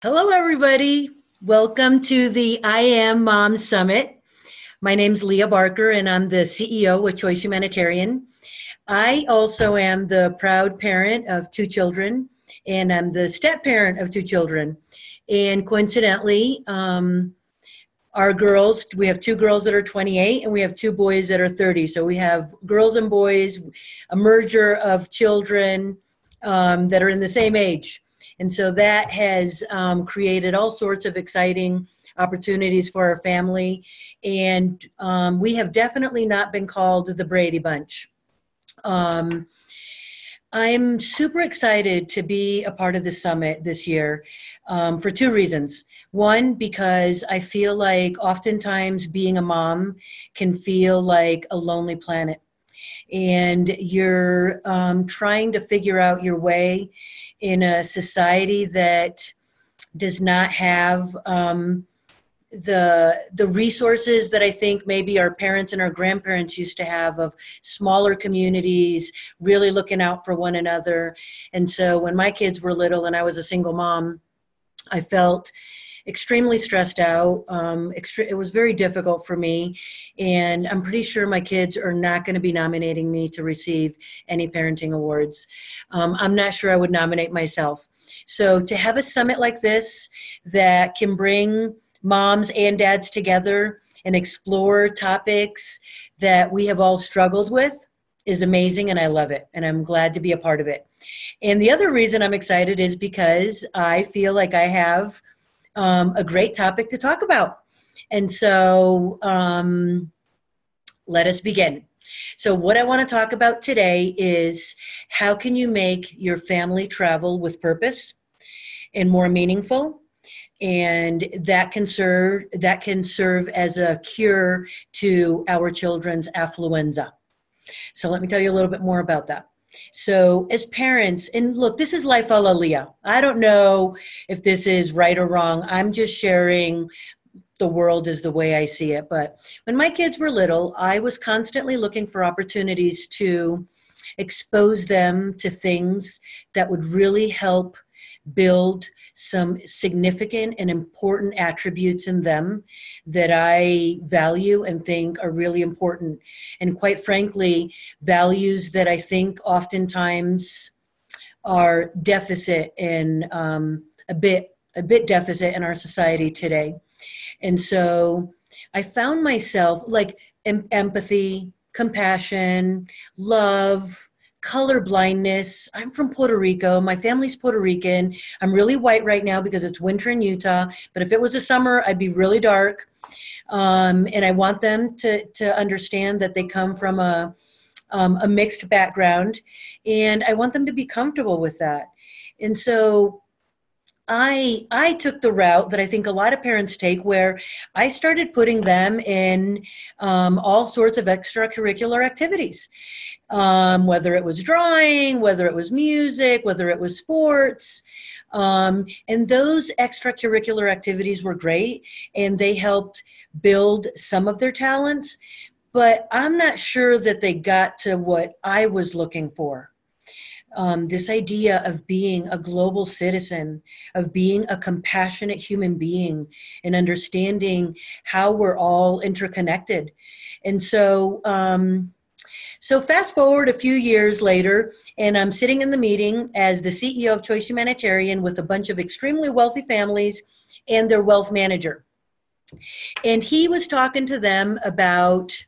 Hello, everybody. Welcome to the I Am Mom Summit. My name's Leah Barker, and I'm the CEO with CHOICE Humanitarian. I also am the proud parent of two children, and I'm the step parent of two children. And coincidentally, our girls, we have two girls that are 28, and we have two boys that are 30. So we have girls and boys, a merger of children that are in the same age. And so that has created all sorts of exciting opportunities for our family. And we have definitely not been called the Brady Bunch. I'm super excited to be a part of the summit this year for two reasons. One, because I feel like oftentimes being a mom can feel like a lonely planet. And you're trying to figure out your way in a society that does not have the resources that I think maybe our parents and our grandparents used to have, of smaller communities, really looking out for one another. And so when my kids were little and I was a single mom, I felt extremely stressed out. It was very difficult for me, and I'm pretty sure my kids are not going to be nominating me to receive any parenting awards. I'm not sure I would nominate myself. So to have a summit like this that can bring moms and dads together and explore topics that we have all struggled with is amazing, and I love it, and I'm glad to be a part of it. And the other reason I'm excited is because I feel like I have a great topic to talk about. And so let us begin. So what I want to talk about today is how can you make your family travel with purpose and more meaningful? And that can serve as a cure to our children's affluenza. So let me tell you a little bit more about that. So as parents, and look, this is life a la Leah. I don't know if this is right or wrong. I'm just sharing the world is the way I see it. But when my kids were little, I was constantly looking for opportunities to expose them to things that would really help build some significant and important attributes in them that I value and think are really important. And quite frankly, values that I think oftentimes are deficit in a bit deficit in our society today. And so I found myself like empathy, compassion, love, color blindness. I'm from Puerto Rico. My family's Puerto Rican. I'm really white right now because it's winter in Utah. But if it was a summer, I'd be really dark. And I want them to understand that they come from a mixed background. And I want them to be comfortable with that. And so I took the route that I think a lot of parents take, where I started putting them in all sorts of extracurricular activities, whether it was drawing, whether it was music, whether it was sports. And those extracurricular activities were great, and they helped build some of their talents, but I'm not sure that they got to what I was looking for. This idea of being a global citizen, of being a compassionate human being, and understanding how we're all interconnected. And so, so fast forward a few years later, and I'm sitting in the meeting as the CEO of CHOICE Humanitarian with a bunch of extremely wealthy families and their wealth manager. And he was talking to them about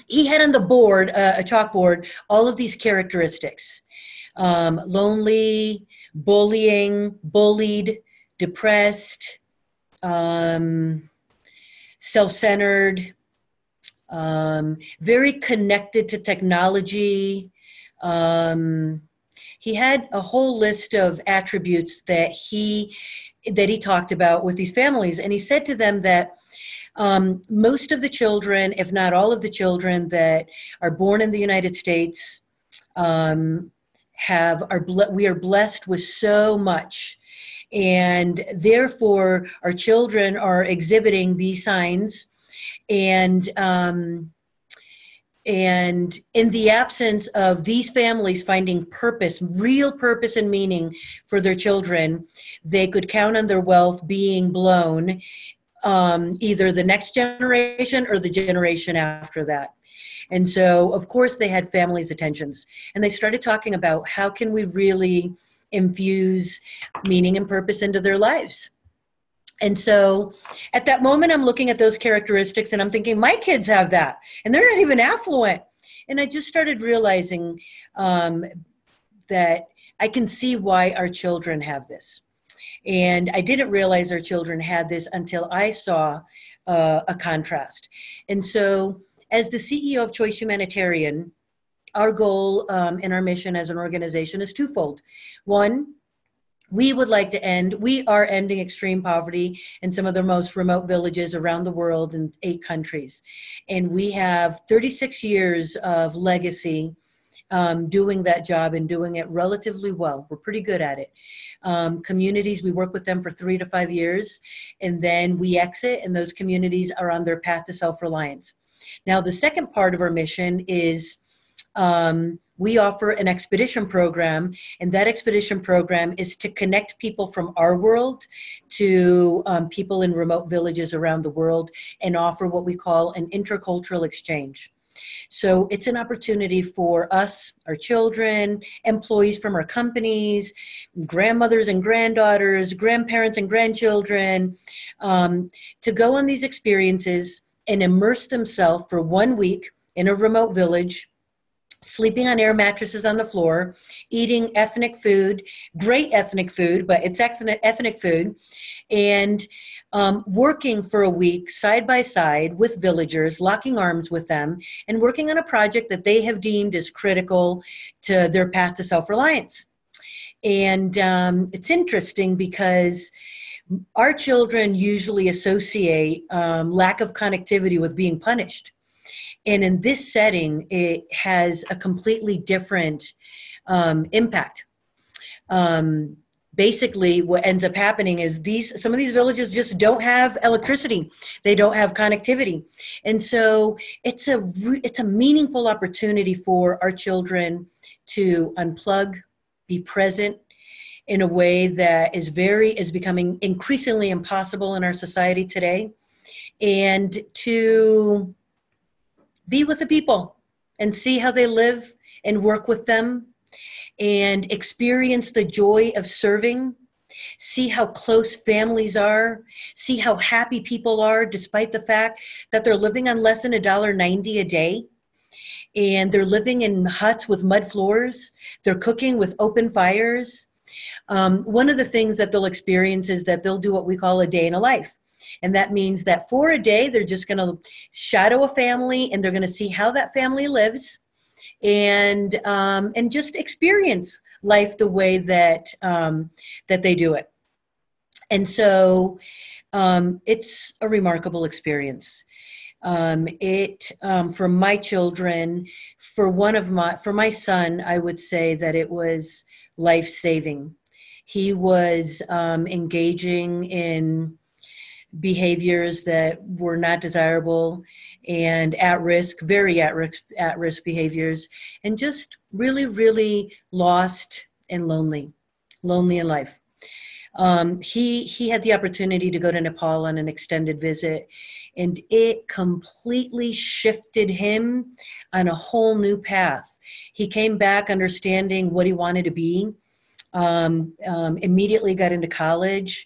he had on the board, a chalkboard, all of these characteristics: lonely, bullying, bullied, depressed, self-centered, very connected to technology. He had a whole list of attributes that he talked about with these families. And he said to them that most of the children, if not all of the children that are born in the United States, we are blessed with so much, and therefore our children are exhibiting these signs. And And in the absence of these families finding purpose, real purpose and meaning for their children, they could count on their wealth being blown, either the next generation or the generation after that. And so, of course, they had families' attentions. And they started talking about how can we really infuse meaning and purpose into their lives. And so at that moment, I'm looking at those characteristics and I'm thinking, my kids have that, and they're not even affluent. And I just started realizing that I can see why our children have this. And I didn't realize our children had this until I saw a contrast. And so as the CEO of CHOICE Humanitarian, our goal and our mission as an organization is twofold. One, we are ending extreme poverty in some of the most remote villages around the world in 8 countries. And we have 36 years of legacy doing that job and doing it relatively well. We're pretty good at it. Communities, we work with them for 3 to 5 years, and then we exit, and those communities are on their path to self-reliance. Now, the second part of our mission is we offer an expedition program, and that expedition program is to connect people from our world to people in remote villages around the world and offer what we call an intercultural exchange. So it's an opportunity for us, our children, employees from our companies, grandmothers and granddaughters, grandparents and grandchildren, to go on these experiences and immerse themselves for 1 week in a remote village, sleeping on air mattresses on the floor, eating ethnic food, great ethnic food, but it's ethnic food, and working for a week side by side with villagers, locking arms with them, and working on a project that they have deemed as critical to their path to self-reliance. And it's interesting because our children usually associate lack of connectivity with being punished. And in this setting, it has a completely different impact. Basically, what ends up happening is some of these villages just don't have electricity. They don't have connectivity. And so it's a meaningful opportunity for our children to unplug, be present in a way that is becoming increasingly impossible in our society today, and to be with the people and see how they live and work with them and experience the joy of serving, see how close families are, see how happy people are despite the fact that they're living on less than $1.90 a day, and they're living in huts with mud floors, they're cooking with open fires. One of the things that they'll experience is that they'll do what we call a day in a life. And that means that for a day, they're just going to shadow a family, and they're going to see how that family lives, and just experience life the way that they do it. And so it's a remarkable experience. For my children, for my son, I would say that it was life-saving. He was engaging in behaviors that were not desirable and very at-risk behaviors, and just really, really lost and lonely in life. He had the opportunity to go to Nepal on an extended visit, and it completely shifted him on a whole new path. He came back understanding what he wanted to be, immediately got into college,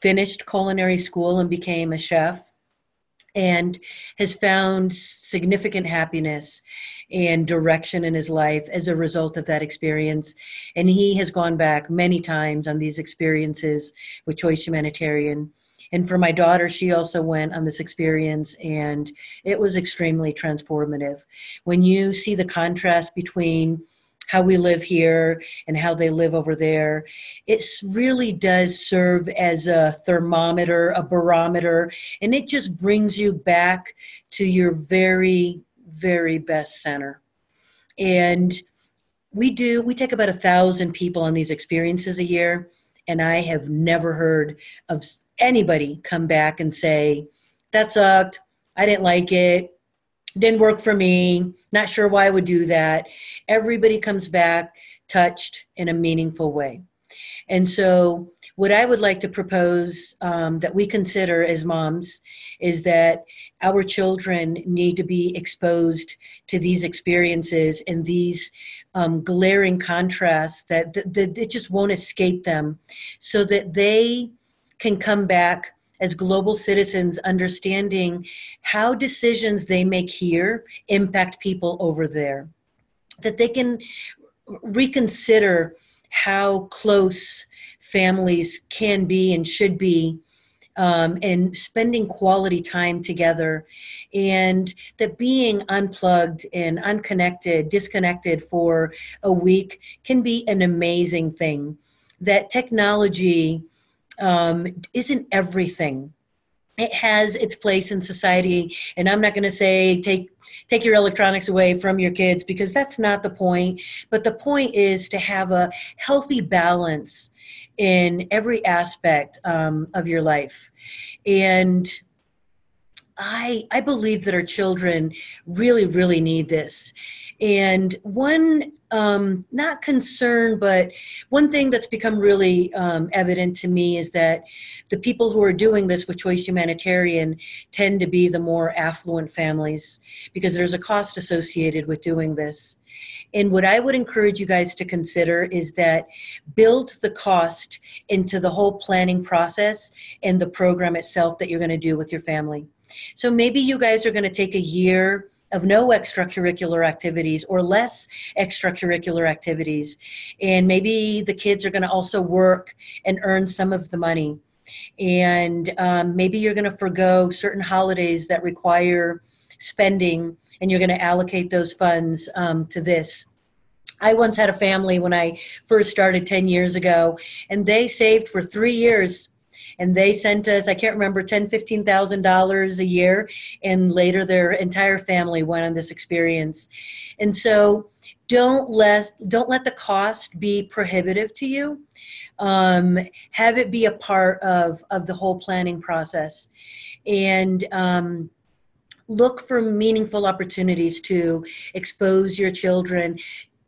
finished culinary school and became a chef, and has found significant happiness and direction in his life as a result of that experience. And he has gone back many times on these experiences with CHOICE Humanitarian. And for my daughter, she also went on this experience, and it was extremely transformative. When you see the contrast between how we live here and how they live over there, it really does serve as a thermometer, a barometer, and it just brings you back to your very, very best center. And we take about 1,000 people on these experiences a year, and I have never heard of anybody come back and say, that sucked, I didn't like it, Didn't work for me. Not sure why I would do that. Everybody comes back touched in a meaningful way. And so what I would like to propose that we consider as moms is that our children need to be exposed to these experiences and these glaring contrasts that it just won't escape them, so that they can come back as global citizens understanding how decisions they make here impact people over there, that they can reconsider how close families can be and should be, and spending quality time together, and that being unplugged and unconnected, disconnected for a week can be an amazing thing. That technology isn't everything. It has its place in society, and I'm not going to say take your electronics away from your kids, because that's not the point. But the point is to have a healthy balance in every aspect of your life. And I believe that our children really, really need this. And one, not concern, but one thing that's become really evident to me is that the people who are doing this with CHOICE Humanitarian tend to be the more affluent families, because there's a cost associated with doing this. And what I would encourage you guys to consider is that build the cost into the whole planning process and the program itself that you're going to do with your family. So maybe you guys are going to take a year of no extracurricular activities or less extracurricular activities. And maybe the kids are going to also work and earn some of the money. And maybe you're going to forego certain holidays that require spending, and you're going to allocate those funds to this. I once had a family when I first started 10 years ago, and they saved for 3 years. And they sent us, I can't remember, $10,000, $15,000 a year. And later their entire family went on this experience. And so don't let the cost be prohibitive to you. Have it be a part of the whole planning process. And look for meaningful opportunities to expose your children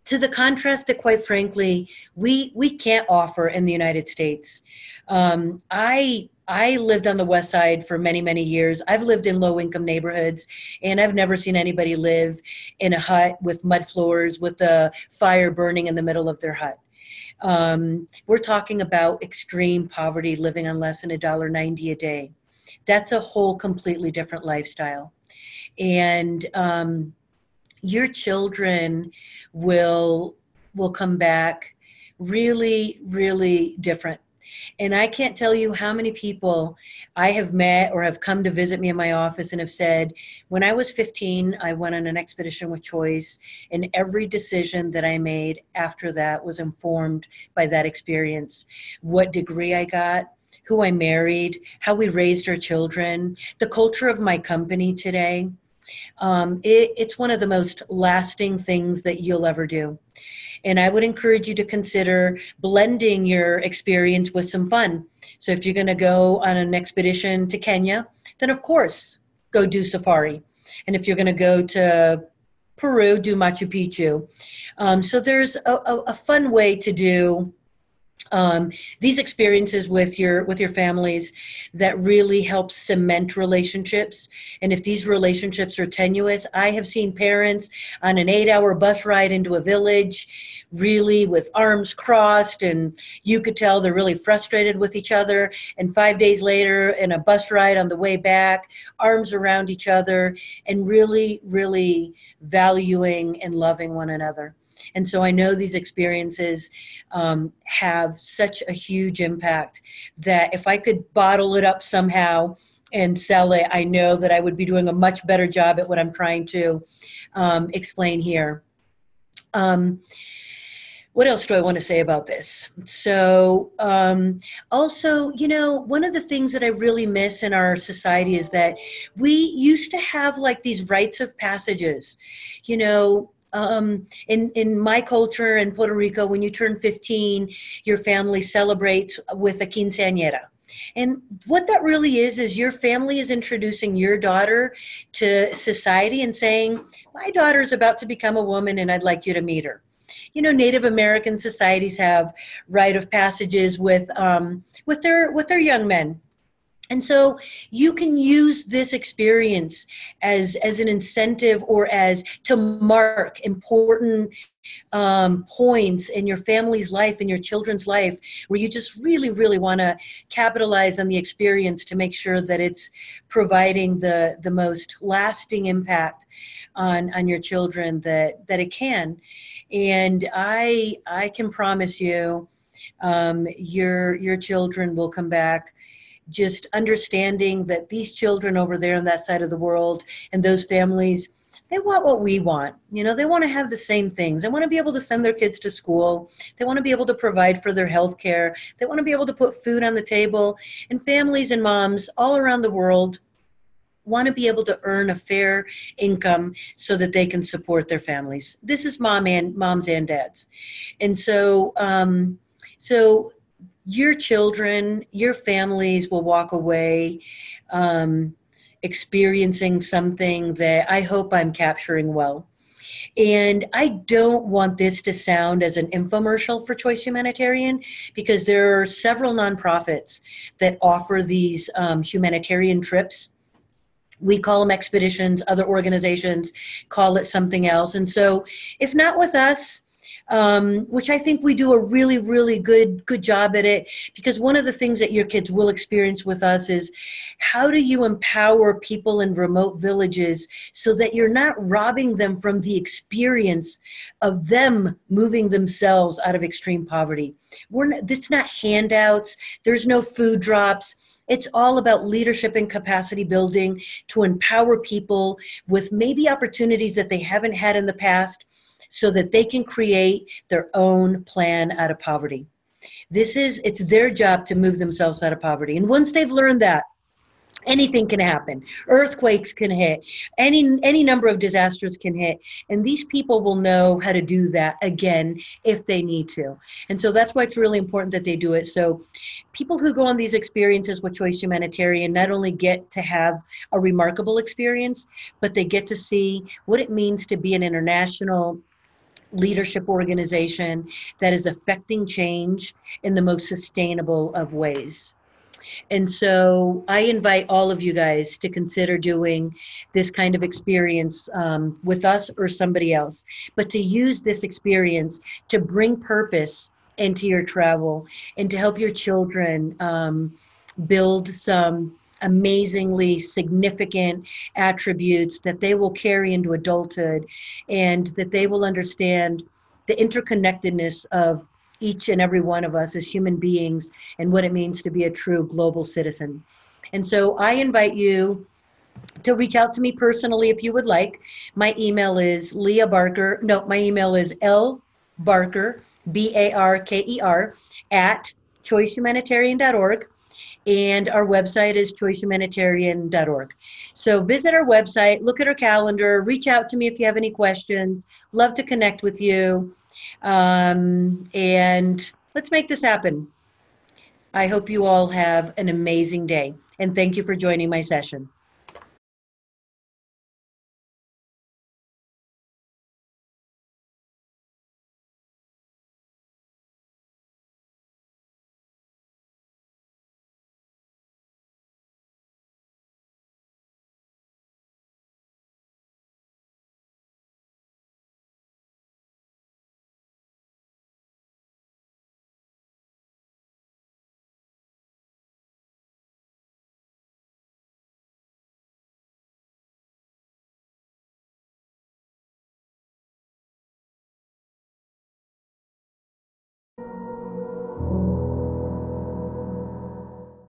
to the contrast that, quite frankly, we can't offer in the United States. I lived on the West Side for many, many years. I've lived in low-income neighborhoods, and I've never seen anybody live in a hut with mud floors with a fire burning in the middle of their hut. We're talking about extreme poverty, living on less than $1.90 a day. That's a whole completely different lifestyle. And your children will come back really, really different. And I can't tell you how many people I have met or have come to visit me in my office and have said, when I was 15, I went on an expedition with CHOICE, and every decision that I made after that was informed by that experience. What degree I got, who I married, how we raised our children, the culture of my company today. It's one of the most lasting things that you'll ever do. And I would encourage you to consider blending your experience with some fun. So if you're going to go on an expedition to Kenya, then of course, go do safari. And if you're going to go to Peru, do Machu Picchu. So there's a fun way to do these experiences with your families that really help cement relationships. And if these relationships are tenuous, I have seen parents on an 8-hour bus ride into a village, really with arms crossed, and you could tell they're really frustrated with each other. And 5 days later, in a bus ride on the way back, arms around each other, and really, really valuing and loving one another. And so I know these experiences have such a huge impact that if I could bottle it up somehow and sell it, I know that I would be doing a much better job at what I'm trying to explain here. What else do I want to say about this? So also, you know, one of the things that I really miss in our society is that we used to have like these rites of passages, you know. In my culture in Puerto Rico, when you turn 15, your family celebrates with a quinceañera. And what that really is your family is introducing your daughter to society and saying, my daughter is about to become a woman and I'd like you to meet her. You know, Native American societies have rite of passages with their young men. And so you can use this experience as an incentive or as to mark important points in your family's life, in your children's life, where you just really, really want to capitalize on the experience to make sure that it's providing the most lasting impact on your children that it can. And I can promise you, your children will come back just understanding that these children over there on that side of the world and those families, they want what we want. You know, they want to have the same things. They want to be able to send their kids to school. They want to be able to provide for their health care. They want to be able to put food on the table. And families and moms all around the world want to be able to earn a fair income so that they can support their families. This is moms and dads. And so, your children, your families will walk away experiencing something that I hope I'm capturing well. And I don't want this to sound as an infomercial for Choice Humanitarian, because there are several nonprofits that offer these humanitarian trips. We call them expeditions. Other organizations call it something else. And so if not with us, which I think we do a really, really good job at it, because one of the things that your kids will experience with us is how do you empower people in remote villages so that you're not robbing them from the experience of them moving themselves out of extreme poverty. It's not handouts. There's no food drops. It's all about leadership and capacity building to empower people with maybe opportunities that they haven't had in the past, so that they can create their own plan out of poverty. It's their job to move themselves out of poverty. And once they've learned that, anything can happen. Earthquakes can hit. Any number of disasters can hit. And these people will know how to do that again if they need to. And so that's why it's really important that they do it. So people who go on these experiences with Choice Humanitarian not only get to have a remarkable experience, but they get to see what it means to be an international leadership organization that is affecting change in the most sustainable of ways. And so I invite all of you guys to consider doing this kind of experience with us or somebody else, but to use this experience to bring purpose into your travel and to help your children build some amazingly significant attributes that they will carry into adulthood, and that they will understand the interconnectedness of each and every one of us as human beings and what it means to be a true global citizen. And so I invite you to reach out to me personally if you would like. My email is Leah Barker. No, my email is lbarker, Barker, at choicehumanitarian.org. And our website is choicehumanitarian.org. So visit our website, look at our calendar, reach out to me if you have any questions. Love to connect with you. And let's make this happen. I hope you all have an amazing day. And thank you for joining my session.